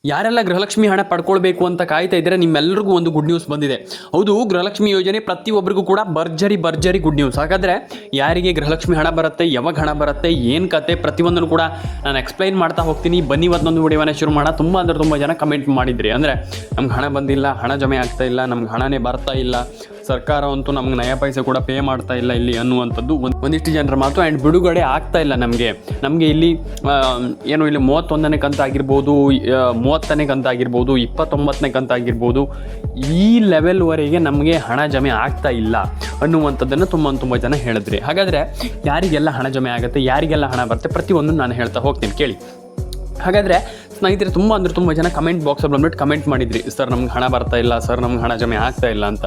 ಯಾರೆಲ್ಲ ಗೃಹಲಕ್ಷ್ಮಿ ಹಣ ಪಡ್ಕೊಳ್ಬೇಕು ಅಂತ ಕಾಯ್ತಾ ಇದ್ದರೆ ನಿಮ್ಮೆಲ್ಲರಿಗೂ ಒಂದು ಗುಡ್ ನ್ಯೂಸ್ ಬಂದಿದೆ. ಹೌದು, ಗೃಹಲಕ್ಷ್ಮಿ ಯೋಜನೆ ಪ್ರತಿಯೊಬ್ಬರಿಗೂ ಕೂಡ ಭರ್ಜರಿ ಗುಡ್ ನ್ಯೂಸ್. ಹಾಗಾದರೆ ಯಾರಿಗೆ ಗೃಹಲಕ್ಷ್ಮಿ ಹಣ ಬರುತ್ತೆ, ಯಾವಾಗ ಹಣ ಬರುತ್ತೆ, ಏನು ಕತೆ, ಪ್ರತಿಯೊಂದನ್ನು ಕೂಡ ನಾನು ಎಕ್ಸ್ಪ್ಲೈನ್ ಮಾಡ್ತಾ ಹೋಗ್ತೀನಿ. ಬನ್ನಿ ಇವತ್ತೊಂದು ವಿಡಿಯೋನ ಶುರು ಮಾಡೋಣ. ತುಂಬ ಜನ ಕಮೆಂಟ್ ಮಾಡಿದ್ರಿ. ಅಂದರೆ ನಮ್ಗೆ ಹಣ ಬಂದಿಲ್ಲ, ಹಣ ಜಮೆ ಆಗ್ತಾ ಇಲ್ಲ, ನಮ್ಗೆ ಹಣನೇ ಬರ್ತಾ ಇಲ್ಲ, ಸರ್ಕಾರ ಅಂತೂ ನಮ್ಗೆ ನಯ ಪೈಸೆ ಕೂಡ ಪೇ ಮಾಡ್ತಾ ಇಲ್ಲ ಇಲ್ಲಿ ಅನ್ನುವಂಥದ್ದು ಒಂದಿಷ್ಟು ಜನರ ಮಾತು. ಆ್ಯಂಡ್ ಬಿಡುಗಡೆ ಆಗ್ತಾ ಇಲ್ಲ ನಮಗೆ ಇಲ್ಲಿ ಏನು ಇಲ್ಲಿ 31ನೇ ಕಂತಾಗಿರ್ಬೋದು, 30ನೇ ಕಂತಾಗಿರ್ಬೋದು, 29ನೇ ಕಂತಾಗಿರ್ಬೋದು, ಈ ಲೆವೆಲ್ವರೆಗೆ ನಮಗೆ ಹಣ ಜಮೆ ಆಗ್ತಾ ಇಲ್ಲ ಅನ್ನುವಂಥದ್ದನ್ನು ತುಂಬ ಜನ ಹೇಳಿದ್ರಿ. ಹಾಗಾದರೆ ಯಾರಿಗೆಲ್ಲ ಹಣ ಜಮೆ ಆಗುತ್ತೆ, ಯಾರಿಗೆಲ್ಲ ಹಣ ಬರುತ್ತೆ, ಪ್ರತಿಯೊಂದು ನಾನು ಹೇಳ್ತಾ ಹೋಗ್ತೀನಿ ಕೇಳಿ. ಹಾಗಾದರೆ ಸ್ನೇಹಿತರೆ, ತುಂಬ ಜನ ಕಮೆಂಟ್ ಬಾಕ್ಸಲ್ಲಿ ಬಂದ್ಬಿಟ್ಟು ಕಮೆಂಟ್ ಮಾಡಿದ್ರಿ, ಸರ್ ನಮ್ಗೆ ಹಣ ಬರ್ತಾ ಇಲ್ಲ, ಸರ್ ನಮ್ಗೆ ಹಣ ಜಮೆ ಆಗ್ತಾ ಇಲ್ಲ ಅಂತ.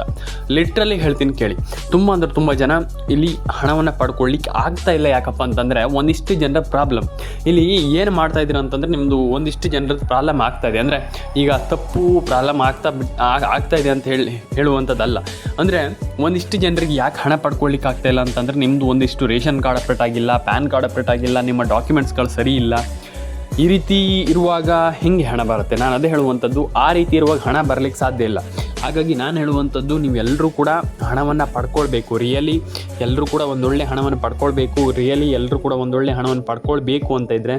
ಲಿಟ್ರಲಿ ಹೇಳ್ತೀನಿ ಕೇಳಿ, ತುಂಬ ಜನ ಇಲ್ಲಿ ಹಣವನ್ನು ಪಡ್ಕೊಳ್ಳಿಕ್ಕೆ ಆಗ್ತಾ ಇಲ್ಲ. ಯಾಕಪ್ಪ ಅಂತಂದರೆ ಒಂದಿಷ್ಟು ಜನರ ಪ್ರಾಬ್ಲಮ್. ಇಲ್ಲಿ ಏನು ಮಾಡ್ತಾ ಇದ್ದೀರ ಅಂತಂದರೆ ನಿಮ್ಮದು ಒಂದಿಷ್ಟು ಜನರದ್ದು ಪ್ರಾಬ್ಲಮ್ ಆಗ್ತಾ ಇದೆ. ಅಂದರೆ ಈಗ ತಪ್ಪು ಪ್ರಾಬ್ಲಮ್ ಆಗ್ತಾ ಇದೆ ಅಂತ ಹೇಳುವಂಥದ್ದಲ್ಲ. ಅಂದರೆ ಒಂದಿಷ್ಟು ಜನರಿಗೆ ಯಾಕೆ ಹಣ ಪಡ್ಕೊಳ್ಳಿಕ್ಕೆ ಆಗ್ತಾ ಇಲ್ಲ ಅಂತಂದರೆ ನಿಮ್ಮದು ಒಂದಿಷ್ಟು ರೇಷನ್ ಕಾರ್ಡ್ ಅಪ್ಡೇಟ್ ಆಗಿಲ್ಲ, ಪ್ಯಾನ್ ಕಾರ್ಡ್ ಅಪ್ಡೇಟ್ ಆಗಿಲ್ಲ, ನಿಮ್ಮ ಡಾಕ್ಯುಮೆಂಟ್ಸ್ಗಳು ಸರಿ ಇಲ್ಲ. ಈ ರೀತಿ ಇರುವಾಗ ಹೆಂಗೆ ಹಣ ಬರುತ್ತೆ? ನಾನು ಅದೇ ಹೇಳುವಂಥದ್ದು, ಆ ರೀತಿ ಇರುವಾಗ ಹಣ ಬರಲಿಕ್ಕೆ ಸಾಧ್ಯ ಇಲ್ಲ. ಹಾಗಾಗಿ ನಾನು ಹೇಳುವಂಥದ್ದು, ನೀವೆಲ್ಲರೂ ಕೂಡ ಹಣವನ್ನು ಪಡ್ಕೊಳ್ಬೇಕು. ರಿಯಲಿ ಎಲ್ಲರೂ ಕೂಡ ಒಂದೊಳ್ಳೆ ಹಣವನ್ನು ಪಡ್ಕೊಳ್ಬೇಕು. ರಿಯಲಿ ಎಲ್ಲರೂ ಕೂಡ ಒಂದೊಳ್ಳೆ ಹಣವನ್ನು ಪಡ್ಕೊಳ್ಬೇಕು ಅಂತ ಇದ್ದರೆ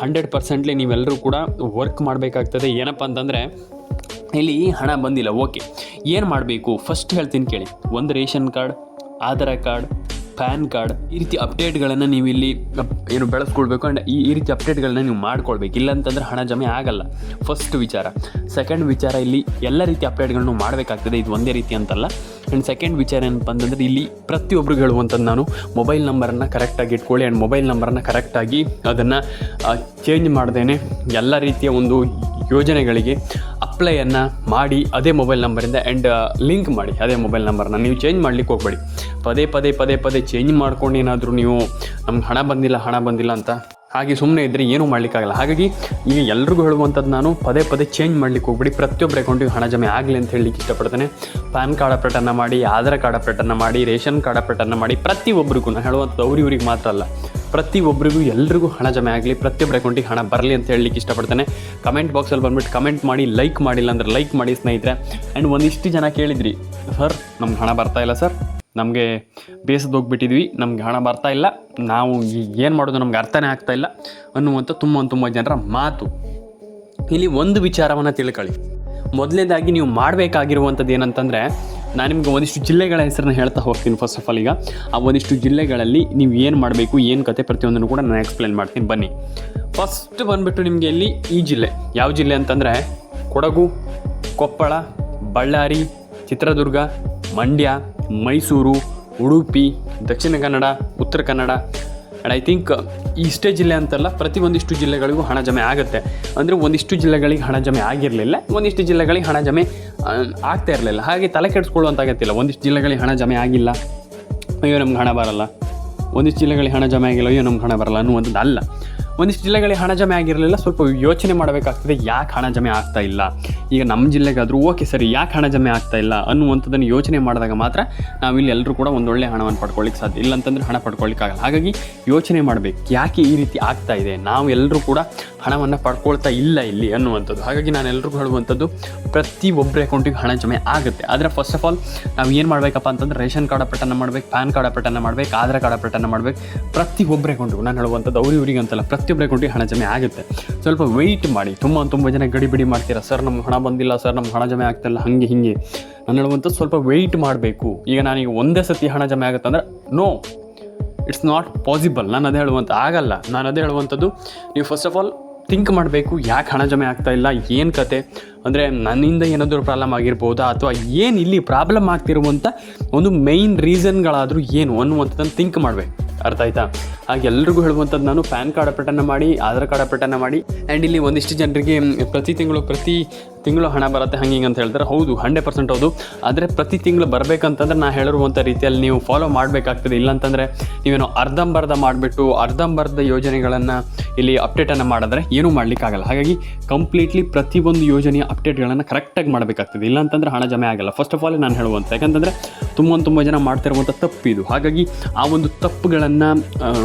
100% ನೀವೆಲ್ಲರೂ ಕೂಡ ವರ್ಕ್ ಮಾಡಬೇಕಾಗ್ತದೆ. ಏನಪ್ಪ ಅಂತಂದರೆ ಇಲ್ಲಿ ಹಣ ಬಂದಿಲ್ಲ, ಓಕೆ, ಏನು ಮಾಡಬೇಕು ಫಸ್ಟ್ ಹೇಳ್ತೀನಿ ಕೇಳಿ. ಒಂದು ration card, Aadhaar card, PAN card, ಈ ರೀತಿ ಅಪ್ಡೇಟ್ಗಳನ್ನು ನೀವು ಇಲ್ಲಿ ಏನು ಬೆಳೆಸ್ಕೊಳ್ಬೇಕು. ಆ್ಯಂಡ್ ಈ ರೀತಿ ಅಪ್ಡೇಟ್ಗಳನ್ನ ನೀವು ಮಾಡ್ಕೊಳ್ಬೇಕು. ಇಲ್ಲ ಅಂತಂದರೆ ಹಣ ಜಮೆ ಆಗಲ್ಲ. ಫಸ್ಟ್ ವಿಚಾರ. ಸೆಕೆಂಡ್ ವಿಚಾರ, ಇಲ್ಲಿ ಎಲ್ಲ ರೀತಿ ಅಪ್ಡೇಟ್ಗಳನ್ನು ಮಾಡಬೇಕಾಗ್ತದೆ, ಇದು ಒಂದೇ ರೀತಿ ಅಂತಲ್ಲ. ಆ್ಯಂಡ್ ಸೆಕೆಂಡ್ ವಿಚಾರ ಏನಪ್ಪ ಅಂತಂದರೆ ಇಲ್ಲಿ ಪ್ರತಿಯೊಬ್ಬರಿಗೂ ಹೇಳುವಂಥದ್ದು ನಾನು, ಮೊಬೈಲ್ ನಂಬರನ್ನು ಕರೆಕ್ಟಾಗಿ ಇಟ್ಕೊಳ್ಳಿ. ಆ್ಯಂಡ್ ಮೊಬೈಲ್ ನಂಬರನ್ನು ಕರೆಕ್ಟಾಗಿ ಅದನ್ನು ಚೇಂಜ್ ಮಾಡ್ದೇನೆ ಎಲ್ಲ ರೀತಿಯ ಒಂದು ಯೋಜನೆಗಳಿಗೆ ಅಪ್ಲೈಯನ್ನು ಮಾಡಿ ಅದೇ ಮೊಬೈಲ್ ನಂಬರಿಂದ ಆ್ಯಂಡ್ ಲಿಂಕ್ ಮಾಡಿ ಅದೇ ಮೊಬೈಲ್ ನಂಬರ್ನ. ನೀವು ಚೇಂಜ್ ಮಾಡಲಿಕ್ಕೆ ಹೋಗಬೇಡಿ. ಪದೇ ಚೇಂಜ್ ಮಾಡ್ಕೊಂಡು ಏನಾದರೂ ನೀವು ನಮ್ಗೆ ಹಣ ಬಂದಿಲ್ಲ ಅಂತ ಹಾಗೆ ಸುಮ್ಮನೆ ಇದ್ದರೆ ಏನೂ ಮಾಡಲಿಕ್ಕಾಗಲ್ಲ. ಹಾಗಾಗಿ ಈಗ ಎಲ್ರಿಗೂ ಹೇಳುವಂಥದ್ದು ನಾನು, ಪದೇ ಚೇಂಜ್ ಮಾಡಲಿಕ್ಕೆ ಹೋಗ್ಬಿಡಿ. ಪ್ರತಿಯೊಬ್ಬರ ಅಕೌಂಟಿಗೆ ಹಣ ಜಮೆ ಆಗಲಿ ಅಂತ ಹೇಳಲಿಕ್ಕೆ ಇಷ್ಟಪಡ್ತೇನೆ. ಪ್ಯಾನ್ ಕಾರ್ಡ್ ಅಪ್ಡೇಟನ್ನು ಮಾಡಿ, ಆಧಾರ್ ಕಾರ್ಡ್ ಅಪ್ಡೇಟನ್ನು ಮಾಡಿ, ರೇಷನ್ ಕಾರ್ಡ್ ಅಪ್ಡೇಟನ್ನು ಮಾಡಿ. ಪ್ರತಿಯೊಬ್ಬರಿಗೂ ನಾನು ಹೇಳುವಂಥದ್ದು ಅವ್ರಿಗೆ ಮಾತ್ರ ಅಲ್ಲ, ಪ್ರತಿಯೊಬ್ಬರಿಗೂ ಎಲ್ರಿಗೂ ಹಣ ಜಮೆ ಆಗಲಿ, ಪ್ರತಿಯೊಬ್ಬರ ಅಕೌಂಟಿಗೆ ಹಣ ಬರಲಿ ಅಂತ ಹೇಳಲಿಕ್ಕೆ ಇಷ್ಟಪಡ್ತೇನೆ. ಕಮೆಂಟ್ ಬಾಕ್ಸಲ್ಲಿ ಬಂದುಬಿಟ್ಟು ಕಮೆಂಟ್ ಮಾಡಿ, ಲೈಕ್ ಮಾಡಿಲ್ಲ ಅಂದರೆ ಲೈಕ್ ಮಾಡಿ ಸ್ನೇಹಿತರೆ. ಆ್ಯಂಡ್ ಒಂದಿಷ್ಟು ಜನ ಕೇಳಿದ್ರಿ, ಸರ್ ನಮ್ಗೆ ಹಣ ಬರ್ತಾ ಇಲ್ಲ ಸರ್, ನಮಗೆ ಬೇಸದೋಗ್ಬಿಟ್ಟಿದ್ವಿ, ನಮ್ಗೆ ಹಣ ಬರ್ತಾ ಇಲ್ಲ, ನಾವು ಏನು ಮಾಡೋದು ನಮ್ಗೆ ಅರ್ಥನೇ ಆಗ್ತಾ ಇಲ್ಲ ಅನ್ನುವಂಥ ತುಂಬ ಜನರ ಮಾತು. ಇಲ್ಲಿ ಒಂದು ವಿಚಾರವನ್ನು ತಿಳ್ಕೊಳ್ಳಿ. ಮೊದಲನೇದಾಗಿ ನೀವು ಮಾಡಬೇಕಾಗಿರುವಂಥದ್ದು ಏನಂತಂದರೆ, ನಾನು ನಿಮ್ಗೆ ಒಂದಿಷ್ಟು ಜಿಲ್ಲೆಗಳ ಹೆಸರನ್ನ ಹೇಳ್ತಾ ಹೋಗ್ತೀನಿ. ಫಸ್ಟ್ ಆಫ್ ಆಲ್ ಈಗ ಆ ಒಂದಿಷ್ಟು ಜಿಲ್ಲೆಗಳಲ್ಲಿ ನೀವು ಏನು ಮಾಡಬೇಕು, ಏನು ಕತೆ, ಪ್ರತಿಯೊಂದನ್ನು ಕೂಡ ನಾನು ಎಕ್ಸ್ಪ್ಲೇನ್ ಮಾಡ್ತೀನಿ. ಬನ್ನಿ. ಫಸ್ಟ್ ಬಂದುಬಿಟ್ಟು ನಿಮಗೆ ಇಲ್ಲಿ ಈ ಜಿಲ್ಲೆ, ಯಾವ ಜಿಲ್ಲೆ ಅಂತಂದರೆ Kodagu, Koppal, Ballari, Chitradurga, Mandya, Mysuru, Udupi, Dakshina Kannada, Uttara Kannada. And I think ಇಷ್ಟೇ ಜಿಲ್ಲೆ ಅಂತಲ್ಲ, ಒಂದಿಷ್ಟು ಜಿಲ್ಲೆಗಳಿಗೂ ಹಣ ಜಮೆ ಆಗುತ್ತೆ. ಅಂದರೆ ಒಂದಿಷ್ಟು ಜಿಲ್ಲೆಗಳಿಗೆ ಹಣ ಜಮೆ ಆಗಿರಲಿಲ್ಲ, ಒಂದಿಷ್ಟು ಜಿಲ್ಲೆಗಳಿಗೆ ಹಣ ಜಮೆ ಆಗ್ತಾ ಇರಲಿಲ್ಲ. ಹಾಗೆ ತಲೆ ಕೆಡಿಸ್ಕೊಳ್ಳುವಂತಾಗತ್ತಿಲ್ಲ. ಒಂದಿಷ್ಟು ಜಿಲ್ಲೆಗಳಿಗೆ ಹಣ ಜಮೆ ಆಗಿಲ್ಲ, ಅಯ್ಯೋ ನಮ್ಗೆ ಹಣ ಬರಲ್ಲ, ಒಂದಿಷ್ಟು ಜಿಲ್ಲೆಗಳಿಗೆ ಹಣ ಜಮೆ ಆಗಿಲ್ಲ, ಅಯ್ಯೋ ನಮ್ಗೆ ಹಣ ಬರಲ್ಲ ಅನ್ನುವಂಥದ್ದು ಅಲ್ಲ. ಒಂದಿಷ್ಟು ಜಿಲ್ಲೆಗಳಿಗೆ ಹಣ ಜಮೆ ಆಗಿರಲಿಲ್ಲ, ಸ್ವಲ್ಪ ಯೋಚನೆ ಮಾಡಬೇಕಾಗ್ತದೆ, ಯಾಕೆ ಹಣ ಜಮೆ ಆಗ್ತಾ ಇಲ್ಲ. ಈಗ ನಮ್ಮ ಜಿಲ್ಲೆಗಾದರೂ ಓಕೆ ಸರಿ, ಯಾಕೆ ಹಣ ಜಮೆ ಆಗ್ತಾ ಇಲ್ಲ ಅನ್ನುವಂಥದ್ದನ್ನು ಯೋಚನೆ ಮಾಡಿದಾಗ ಮಾತ್ರ ನಾವಿಲ್ಲಿ ಎಲ್ಲರೂ ಕೂಡ ಒಂದೊಳ್ಳೆ ಹಣವನ್ನು ಪಡ್ಕೊಳ್ಳಿಕ್ಕೆ ಸಾಧ್ಯ. ಇಲ್ಲ ಅಂತಂದರೆ ಹಣ ಪಡ್ಕೊಳ್ಳಿಕ್ಕಾಗಲ್ಲ. ಹಾಗಾಗಿ ಯೋಚನೆ ಮಾಡಬೇಕು, ಯಾಕೆ ಈ ರೀತಿ ಆಗ್ತಾ ಇದೆ, ನಾವು ಎಲ್ಲರೂ ಕೂಡ ಹಣವನ್ನು ಪಡ್ಕೊಳ್ತಾ ಇಲ್ಲ ಇಲ್ಲಿ ಅನ್ನುವಂಥದ್ದು. ಹಾಗಾಗಿ ನಾನು ಎಲ್ರಿಗೂ ಹೇಳುವಂಥದ್ದು, ಪ್ರತಿಯೊಬ್ಬರ ಅಕೌಂಟಿಗೆ ಹಣ ಜಮೆ ಆಗುತ್ತೆ. ಆದರೆ ಫಸ್ಟ್ ಆಫ್ ಆಲ್ ನಾವು ಏನು ಮಾಡಬೇಕಪ್ಪ ಅಂತಂದರೆ ರೇಷನ್ ಕಾರ್ಡ್ ಅಪ್ಡೇಟನ್ನು ಮಾಡಬೇಕು, ಪ್ಯಾನ್ ಕಾರ್ಡ್ ಅಪ್ಡೇಟನ್ನು ಮಾಡಬೇಕು, ಆಧಾರ್ ಕಾರ್ಡ್ ಅಪ್ಡೇಟನ್ನು ಮಾಡಬೇಕು. ಪ್ರತಿಯೊಬ್ಬರ ಅಕೌಂಟಿಗೂ ನಾನು ಹೇಳುವಂಥದ್ದು, ಇವರಿಗೆ ಅಂತಲ್ಲ, ಪ್ರತಿಯೊಬ್ಬರ ಅಕೌಂಟಿಗೆ ಹಣ ಜಮೆ ಆಗುತ್ತೆ. ಸ್ವಲ್ಪ ವೆಯ್ಟ್ ಮಾಡಿ. ತುಂಬ ಜನ ಗಡಿಬಿಡಿ ಮಾಡ್ತೀರಾ, ಸರ್ ನಮ್ಗೆ ಹಣ ಬಂದಿಲ್ಲ, ಸರ್ ನಮ್ಗೆ ಹಣ ಜಮೆ ಆಗ್ತಾಯಿಲ್ಲ, ಹಾಗೆ ಹಿಂಗೆ. ನಾನು ಹೇಳುವಂಥದ್ದು ಸ್ವಲ್ಪ ವೆಯ್ಟ್ ಮಾಡಬೇಕು. ಈಗ ನಾನೀಗ ಒಂದೇ ಸತಿ ಹಣ ಜಮೆ ಆಗುತ್ತೆ ಅಂದರೆ ನೋ, ಇಟ್ಸ್ ನಾಟ್ ಪಾಸಿಬಲ್. ನಾನು ಅದೇ ಹೇಳುವಂಥದ್ದು, ನೀವು ಫಸ್ಟ್ ಆಫ್ ಆಲ್ ಥಿಂಕ್ ಮಾಡಬೇಕು, ಯಾಕೆ ಹಣ ಜಮೆ ಆಗ್ತಾ ಇಲ್ಲ, ಏನು ಕತೆ, ಅಂದರೆ ನನ್ನಿಂದ ಏನಾದರೂ ಪ್ರಾಬ್ಲಮ್ ಆಗಿರ್ಬೋದಾ, ಅಥವಾ ಏನು ಇಲ್ಲಿ ಪ್ರಾಬ್ಲಮ್ ಆಗ್ತಿರುವಂಥ ಒಂದು ಮೇಯ್ನ್ ರೀಸನ್ಗಳಾದರೂ ಏನು ಅನ್ನುವಂಥದ್ದನ್ನು ಥಿಂಕ್ ಮಾಡಬೇಕು. ಅರ್ಥ ಆಯ್ತಾ? ಹಾಗೆ ಎಲ್ರಿಗೂ ಹೇಳುವಂಥದ್ದು ನಾನು, ಪ್ಯಾನ್ ಕಾರ್ಡ್ ಅಪ್ಡೇಟನ್ನು ಮಾಡಿ, ಆಧಾರ್ ಕಾರ್ಡ್ ಅಪ್ಡೇಟನ್ನು ಮಾಡಿ. ಆ್ಯಂಡ್ ಇಲ್ಲಿ ಒಂದಿಷ್ಟು ಜನರಿಗೆ ಪ್ರತಿ ತಿಂಗಳು ಹಣ ಬರುತ್ತೆ ಹಿಂಗೆ ಅಂತ ಹೇಳ್ತಾರೆ. ಹೌದು, 100% ಹೌದು. ಆದರೆ ಪ್ರತಿ ತಿಂಗಳು ಬರಬೇಕಂತಂದ್ರೆ ನಾನು ಹೇಳಿರುವಂಥ ರೀತಿಯಲ್ಲಿ ನೀವು ಫಾಲೋ ಮಾಡಬೇಕಾಗ್ತದೆ. ಇಲ್ಲಾಂತಂದರೆ ನೀವೇನೋ ಅರ್ಧಂಬರ್ಧ ಯೋಜನೆಗಳನ್ನು ಇಲ್ಲಿ ಅಪ್ಡೇಟನ್ನು ಮಾಡಿದ್ರೆ ಏನೂ ಮಾಡಲಿಕ್ಕಾಗಲ್ಲ. ಹಾಗಾಗಿ ಕಂಪ್ಲೀಟ್ಲಿ ಪ್ರತಿಯೊಂದು ಯೋಜನೆಯ ಅಪ್ಡೇಟ್ಗಳನ್ನು ಕರೆಕ್ಟಾಗಿ ಮಾಡಬೇಕಾಗ್ತದೆ. ಇಲ್ಲಾಂತಂದರೆ ಹಣ ಜಮೆ ಆಗಲ್ಲ. ಫಸ್ಟ್ ಆಫ್ ಆಲ್ ನಾನು ಹೇಳುವಂಥ, ಯಾಕಂತಂದರೆ ತುಂಬ ಜನ ಮಾಡ್ತಿರುವಂಥ ತಪ್ಪಿದು. ಹಾಗಾಗಿ ಆ ಒಂದು ತಪ್ಪುಗಳನ್ನು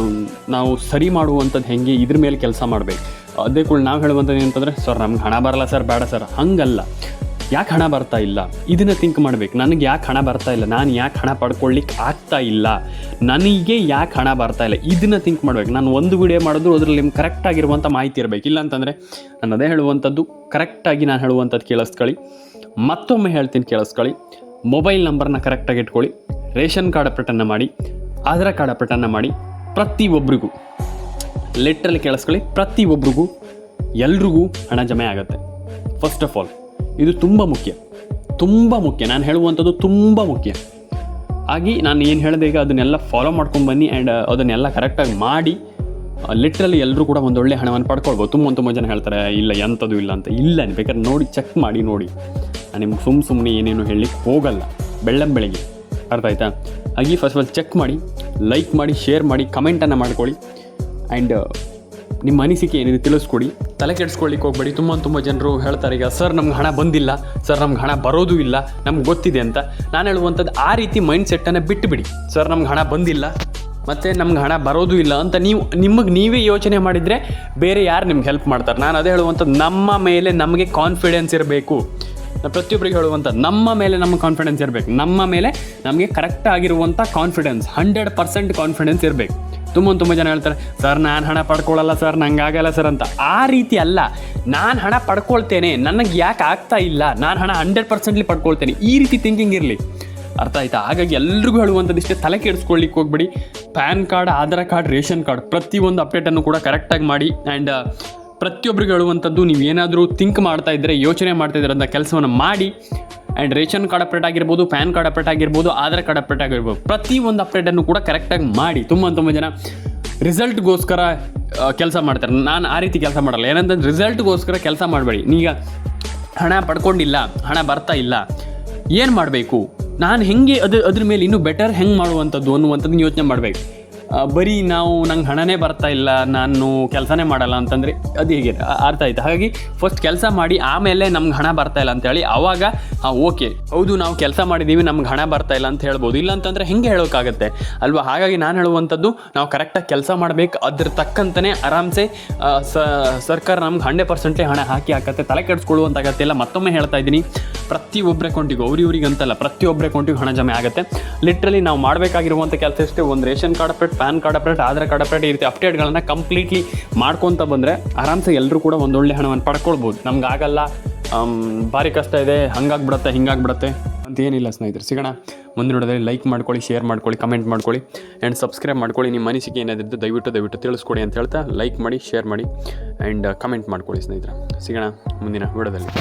ನಾವು ಸರಿ ಮಾಡುವಂಥದ್ದು ಹೆಂಗೆ, ಇದ್ರ ಮೇಲೆ ಕೆಲಸ ಮಾಡಬೇಕು. ಅದೇ ಕೂಡ ನಾವು ಹೇಳುವಂಥದ್ದು ಏನಂತಂದರೆ ಸರ್ ನಮ್ಗೆ ಹಣ ಬರಲ್ಲ ಸರ್, ಬೇಡ ಸರ್, ಹಂಗಲ್ಲ. ಯಾಕೆ ಹಣ ಬರ್ತಾ ಇಲ್ಲ ಇದನ್ನು ಥಿಂಕ್ ಮಾಡಬೇಕು. ನನಗೆ ಯಾಕೆ ಹಣ ಬರ್ತಾ ಇಲ್ಲ, ನಾನು ಯಾಕೆ ಹಣ ಪಡ್ಕೊಳ್ಳಿಕ್ಕೆ ಆಗ್ತಾ ಇಲ್ಲ, ನನಗೆ ಯಾಕೆ ಹಣ ಬರ್ತಾ ಇಲ್ಲ, ಇದನ್ನು ಥಿಂಕ್ ಮಾಡಬೇಕು. ನಾನು ಒಂದು ವಿಡಿಯೋ ಮಾಡಿದ್ರು ಅದರಲ್ಲಿ ನಿಮ್ಗೆ ಕರೆಕ್ಟಾಗಿರುವಂಥ ಮಾಹಿತಿ ಇರಬೇಕು. ಇಲ್ಲ ಅಂತಂದರೆ ನಾನು ಅದೇ ಹೇಳುವಂಥದ್ದು ಕರೆಕ್ಟಾಗಿ ನಾನು ಹೇಳುವಂಥದ್ದು ಕೇಳಿಸ್ಕೊಳ್ಳಿ. ಮತ್ತೊಮ್ಮೆ ಹೇಳ್ತೀನಿ ಕೇಳಿಸ್ಕೊಳ್ಳಿ. ಮೊಬೈಲ್ ನಂಬರ್ನ ಕರೆಕ್ಟಾಗಿ ಇಟ್ಕೊಳ್ಳಿ, ರೇಷನ್ ಕಾರ್ಡ್ ಅಪ್ಡೇಟನ್ನು ಮಾಡಿ, ಆಧಾರ್ ಕಾರ್ಡ್ ಅಪ್ಡೇಟನ್ನು ಮಾಡಿ. ಪ್ರತಿಯೊಬ್ಬರಿಗೂ ಲೆಟ್ರಲ್ಲಿ ಕೇಳಿಸ್ಕೊಳ್ಳಿ, ಪ್ರತಿಯೊಬ್ಬರಿಗೂ ಎಲ್ರಿಗೂ ಹಣ ಜಮೆ ಆಗುತ್ತೆ. ಫಸ್ಟ್ ಆಫ್ ಆಲ್ ಇದು ತುಂಬ ಮುಖ್ಯ. ನಾನು ಹೇಳುವಂಥದ್ದು ತುಂಬ ಮುಖ್ಯ. ಆಗಿ ನಾನು ಏನು ಹೇಳಿದೆ ಈಗ ಅದನ್ನೆಲ್ಲ ಫಾಲೋ ಮಾಡ್ಕೊಂಡು ಬನ್ನಿ ಆ್ಯಂಡ್ ಅದನ್ನೆಲ್ಲ ಕರೆಕ್ಟಾಗಿ ಮಾಡಿ ಲಿಟ್ರಲಿ ಎಲ್ಲರೂ ಕೂಡ ಒಂದು ಒಳ್ಳೆ ಹಣವನ್ನು ಪಡ್ಕೊಳ್ಬೋದು. ತುಂಬ ಜನ ಹೇಳ್ತಾರೆ ಇಲ್ಲ ಎಂಥದ್ದು ಇಲ್ಲ ಅಂತ. ಇಲ್ಲ, ಬೇಕಾದ್ರೆ ನೋಡಿ, ಚೆಕ್ ಮಾಡಿ ನೋಡಿ. ನಾನು ನಿಮ್ಗೆ ಸುಮ್ಮನೆ ಏನೇನು ಹೇಳಲಿಕ್ಕೆ ಹೋಗಲ್ಲ, ಬೆಳಗ್ಗೆ ಅರ್ಥ ಆಯ್ತಾ? ಹಾಗೆ ಫಸ್ಟ್ ಆಫ್ ಆಲ್ ಚೆಕ್ ಮಾಡಿ, ಲೈಕ್ ಮಾಡಿ, ಶೇರ್ ಮಾಡಿ, ಕಮೆಂಟನ್ನು ಮಾಡ್ಕೊಳ್ಳಿ ಆ್ಯಂಡ್ ನಿಮ್ಮ ಅನಿಸಿಕೆ ಏನಿದೆ ತಿಳಿಸ್ಕೊಡಿ. ತಲೆ ಕೆಡಿಸ್ಕೊಳ್ಳಿಕ್ಕೆ ಹೋಗ್ಬೇಡಿ. ತುಂಬ ಜನರು ಹೇಳ್ತಾರೆ ಈಗ ಸರ್ ನಮ್ಗೆ ಹಣ ಬಂದಿಲ್ಲ, ಸರ್ ನಮ್ಗೆ ಹಣ ಬರೋದು ಇಲ್ಲ, ನಮ್ಗೆ ಗೊತ್ತಿದೆ ಅಂತ. ನಾನು ಹೇಳುವಂಥದ್ದು ಆ ರೀತಿ ಮೈಂಡ್ ಸೆಟ್ಟನ್ನು ಬಿಟ್ಟುಬಿಡಿ. ಸರ್ ನಮ್ಗೆ ಹಣ ಬಂದಿಲ್ಲ ಮತ್ತು ನಮ್ಗೆ ಹಣ ಬರೋದು ಇಲ್ಲ ಅಂತ ನೀವೇ ಯೋಚನೆ ಮಾಡಿದರೆ ಬೇರೆ ಯಾರು ನಿಮ್ಗೆ ಹೆಲ್ಪ್ ಮಾಡ್ತಾರೆ? ನಾನು ಅದೇ ಹೇಳುವಂಥದ್ದು, ನಮ್ಮ ಮೇಲೆ ನಮಗೆ ಕಾನ್ಫಿಡೆನ್ಸ್ ಇರಬೇಕು. ಪ್ರತಿಯೊಬ್ಬರಿಗೆ ಹೇಳುವಂಥದ್ದು ನಮ್ಮ ಮೇಲೆ ನಮಗೆ ಕಾನ್ಫಿಡೆನ್ಸ್ ಇರಬೇಕು. ನಮ್ಮ ಮೇಲೆ ನಮಗೆ ಕರೆಕ್ಟ್ ಆಗಿರುವಂಥ ಕಾನ್ಫಿಡೆನ್ಸ್ 100% ಕಾನ್ಫಿಡೆನ್ಸ್ ಇರಬೇಕು. ತುಂಬ ಜನ ಹೇಳ್ತಾರೆ ಸರ್ ನಾನು ಹಣ ಪಡ್ಕೊಳ್ಳಲ್ಲ ಸರ್, ನಂಗೆ ಆಗಲ್ಲ ಸರ್ ಅಂತ. ಆ ರೀತಿ ಅಲ್ಲ, ನಾನು ಹಣ ಪಡ್ಕೊಳ್ತೇನೆ, ನನಗೆ ಯಾಕೆ ಆಗ್ತಾ ಇಲ್ಲ, ನಾನು ಹಣ 100% ಪಡ್ಕೊಳ್ತೇನೆ, ಈ ರೀತಿ ಥಿಂಕಿಂಗ್ ಇರಲಿ. ಅರ್ಥ ಆಯ್ತಾ? ಹಾಗಾಗಿ ಎಲ್ರಿಗೂ ಹೇಳುವಂಥದ್ದು ಇಷ್ಟೇ, ತಲೆ ಕೆಡಿಸ್ಕೊಳ್ಳಿಕ್ಕೆ ಹೋಗ್ಬೇಡಿ. PAN card, Aadhaar card, ration card ಪ್ರತಿಯೊಂದು ಅಪ್ಡೇಟನ್ನು ಕೂಡ ಕರೆಕ್ಟಾಗಿ ಮಾಡಿ ಆ್ಯಂಡ್ ಪ್ರತಿಯೊಬ್ಬರಿಗೆ ಹೇಳುವಂಥದ್ದು, ನೀವು ಏನಾದರೂ ಥಿಂಕ್ ಮಾಡ್ತಾ ಇದ್ದರೆ, ಯೋಚನೆ ಮಾಡ್ತಾ ಇದ್ದೀರ ಅಂತ ಕೆಲಸವನ್ನು ಮಾಡಿ ಆ್ಯಂಡ್ ರೇಷನ್ ಕಾರ್ಡ್ ಅಪ್ಡೇಟ್ ಆಗಿರ್ಬೋದು, ಪ್ಯಾನ್ ಕಾರ್ಡ್ ಅಪ್ಡೇಟ್ ಆಗಿರ್ಬೋದು, ಆಧಾರ್ ಕಾರ್ಡ್ ಅಪ್ಡೇಟ್ ಆಗಿರ್ಬೋದು, ಪ್ರತಿಯೊಂದು ಅಪ್ಡೇಟನ್ನು ಕೂಡ ಕರೆಕ್ಟಾಗಿ ಮಾಡಿ. ತುಂಬ ಜನ ರಿಸಲ್ಟ್ಗೋಸ್ಕರ ಕೆಲಸ ಮಾಡ್ತಾರೆ. ನಾನು ಆ ರೀತಿ ಕೆಲಸ ಮಾಡಲ್ಲ. ಏನಂತಂದ್ರೆ ರಿಸಲ್ಟ್ಗೋಸ್ಕರ ಕೆಲಸ ಮಾಡಬೇಡಿ. ಈಗ ಹಣ ಪಡ್ಕೊಂಡಿಲ್ಲ, ಹಣ ಬರ್ತಾ ಇಲ್ಲ, ಏನು ಮಾಡಬೇಕು, ನಾನು ಹೆಂಗೆ ಅದ್ರ ಮೇಲೆ ಇನ್ನೂ ಬೆಟರ್ ಹೆಂಗೆ ಮಾಡುವಂಥದ್ದು ಅನ್ನುವಂಥದ್ದು ಯೋಚನೆ ಮಾಡಬೇಕು. ಬರೀ ನಂಗೆ ಹಣನೇ ಬರ್ತಾ ಇಲ್ಲ, ನಾನು ಕೆಲಸನೇ ಮಾಡಲ್ಲ ಅಂತಂದರೆ ಅದು ಹೇಗೆ? ಅರ್ಥ ಆಯ್ತು? ಹಾಗಾಗಿ ಫಸ್ಟ್ ಕೆಲಸ ಮಾಡಿ, ಆಮೇಲೆ ನಮ್ಗೆ ಹಣ ಬರ್ತಾ ಇಲ್ಲ ಅಂತೇಳಿ ಆವಾಗ ಓಕೆ ಹೌದು ನಾವು ಕೆಲಸ ಮಾಡಿದ್ದೀವಿ, ನಮ್ಗೆ ಹಣ ಬರ್ತಾ ಇಲ್ಲ ಅಂತ ಹೇಳ್ಬೋದು. ಇಲ್ಲ ಅಂತಂದರೆ ಹೆಂಗೆ ಹೇಳೋಕ್ಕಾಗತ್ತೆ ಅಲ್ವಾ? ಹಾಗಾಗಿ ನಾನು ಹೇಳುವಂಥದ್ದು, ನಾವು ಕರೆಕ್ಟಾಗಿ ಕೆಲಸ ಮಾಡಬೇಕು. ಅದ್ರ ತಕ್ಕಂತಲೇ ಆರಾಮ್ಸೆ ಸರ್ಕಾರ ನಮ್ಗೆ 100% ಹಣ ಹಾಕತ್ತೆ. ತಲೆ ಕೆಡಿಸ್ಕೊಳ್ಳುವಂಥ ಅಗತ್ಯ ಇಲ್ಲ. ಮತ್ತೊಮ್ಮೆ ಹೇಳ್ತಾ ಇದ್ದೀನಿ, ಪ್ರತಿಯೊಬ್ಬರ ಅಕೌಂಟಿಗೂ, ಅವ್ರಿವ್ರಿಗೆ ಅಂತಲ್ಲ, ಪ್ರತಿಯೊಬ್ಬರ ಅಕೌಂಟಿಗೂ ಹಣ ಜಮೆ ಆಗುತ್ತೆ. ಲಿಟ್ರಲಿ ನಾವು ಮಾಡಬೇಕಾಗಿರುವಂಥ ಕೆಲಸ ಇಷ್ಟೇ. ಒಂದು ration card update, PAN card update, Aadhaar card update, ಈ ರೀತಿ ಅಪ್ಡೇಟ್ಗಳನ್ನು ಕಂಪ್ಲೀಟ್ಲಿ ಮಾಡ್ಕೊತ ಬಂದರೆ ಆರಾಮ್ಸೆ ಎಲ್ಲರೂ ಕೂಡ ಒಂದೊಳ್ಳೆ ಹಣವನ್ನು ಪಡ್ಕೊಳ್ಬೋದು. ನಮ್ಗೆ ಆಗಲ್ಲ, ಭಾರಿ ಕಷ್ಟ ಇದೆ, ಹಂಗಾಗ್ಬಿಡತ್ತೆ, ಹಿಂಗಾಗ್ಬಿಡತ್ತೆ ಅಂತ ಏನಿಲ್ಲ ಸ್ನೇಹಿತರೆ. ಸಿಗೋಣ ಮುಂದಿನ ವಿಡಿಯೋದಲ್ಲಿ. ಲೈಕ್ ಮಾಡ್ಕೊಳ್ಳಿ, ಶೇರ್ ಮಾಡ್ಕೊಳ್ಳಿ, ಕಮೆಂಟ್ ಮಾಡ್ಕೊಳ್ಳಿ ಆ್ಯಂಡ್ ಸಬ್ಸ್ಕ್ರೈಬ್ ಮಾಡ್ಕೊಳ್ಳಿ. ನಿಮ್ಮ ಅನಿಸಿಕೆ ಏನಾದಿದ್ದು ದಯವಿಟ್ಟು ತಿಳಿಸ್ಕೊಡಿ ಅಂತ ಹೇಳ್ತಾ ಲೈಕ್ ಮಾಡಿ, ಶೇರ್ ಮಾಡಿ ಆ್ಯಂಡ್ ಕಮೆಂಟ್ ಮಾಡ್ಕೊಳ್ಳಿ ಸ್ನೇಹಿತರೆ. ಸಿಗೋಣ ಮುಂದಿನ ವಿಡಿಯೋದಲ್ಲಿ.